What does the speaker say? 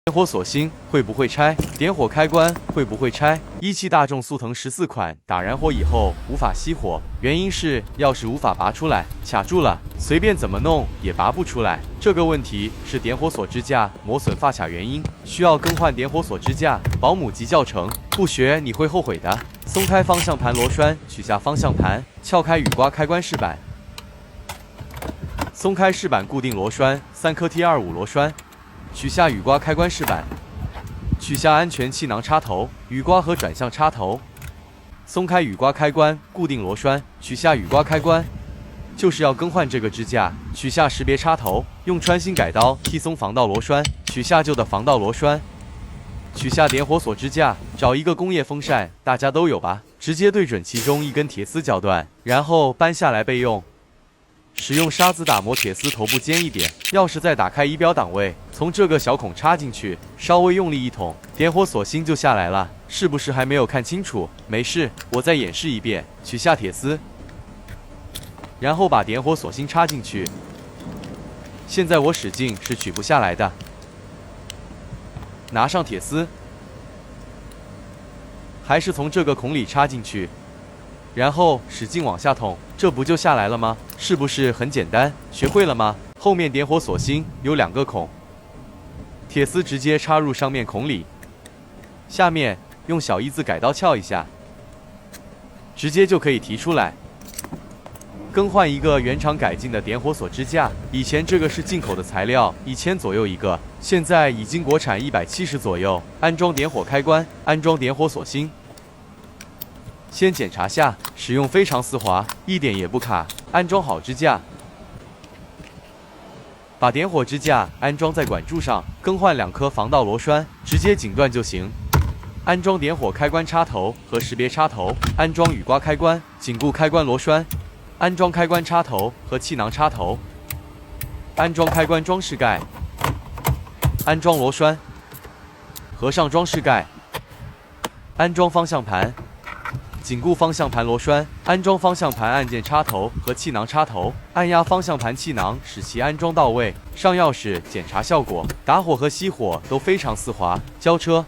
点火锁芯会不会拆？点火开关会不会拆？一汽大众速腾14款打燃火以后无法熄火，原因是钥匙无法拔出来，卡住了，随便怎么弄也拔不出来。这个问题是点火锁支架磨损发卡原因，需要更换点火锁支架。保姆级教程，不学你会后悔的。松开方向盘螺栓，取下方向盘，撬开雨刮开关饰板，松开饰板固定螺栓，3颗 T25 螺栓。 取下雨刮开关饰板，取下安全气囊插头、雨刮和转向插头，松开雨刮开关，固定螺栓，取下雨刮开关，就是要更换这个支架。取下识别插头，用穿心改刀剔松防盗螺栓，取下旧的防盗螺栓，取下点火锁支架。找一个工业风扇，大家都有吧？直接对准其中一根铁丝绞断，然后搬下来备用。 使用砂子打磨铁丝头部尖一点，钥匙再打开仪表档位，从这个小孔插进去，稍微用力一捅，点火锁芯就下来了。是不是还没有看清楚？没事，我再演示一遍。取下铁丝，然后把点火锁芯插进去。现在我使劲是取不下来的。拿上铁丝，还是从这个孔里插进去。 然后使劲往下捅，这不就下来了吗？是不是很简单？学会了吗？后面点火锁芯有2个孔，铁丝直接插入上面孔里，下面用小一字改刀撬一下，直接就可以提出来。更换一个原厂改进的点火锁支架，以前这个是进口的材料，1000左右一个，现在已经国产170左右。安装点火开关，安装点火锁芯。 先检查下，使用非常丝滑，一点也不卡。安装好支架，把点火支架安装在管柱上，更换2颗防盗螺栓，直接紧断就行。安装点火开关插头和识别插头，安装雨刮开关、紧固开关螺栓，安装开关插头和气囊插头，安装开关装饰盖，安装螺栓，合上装饰盖，安装方向盘。 紧固方向盘螺栓，安装方向盘按键插头和气囊插头，按压方向盘气囊，使其安装到位。上钥匙检查效果，打火和熄火都非常丝滑。交车。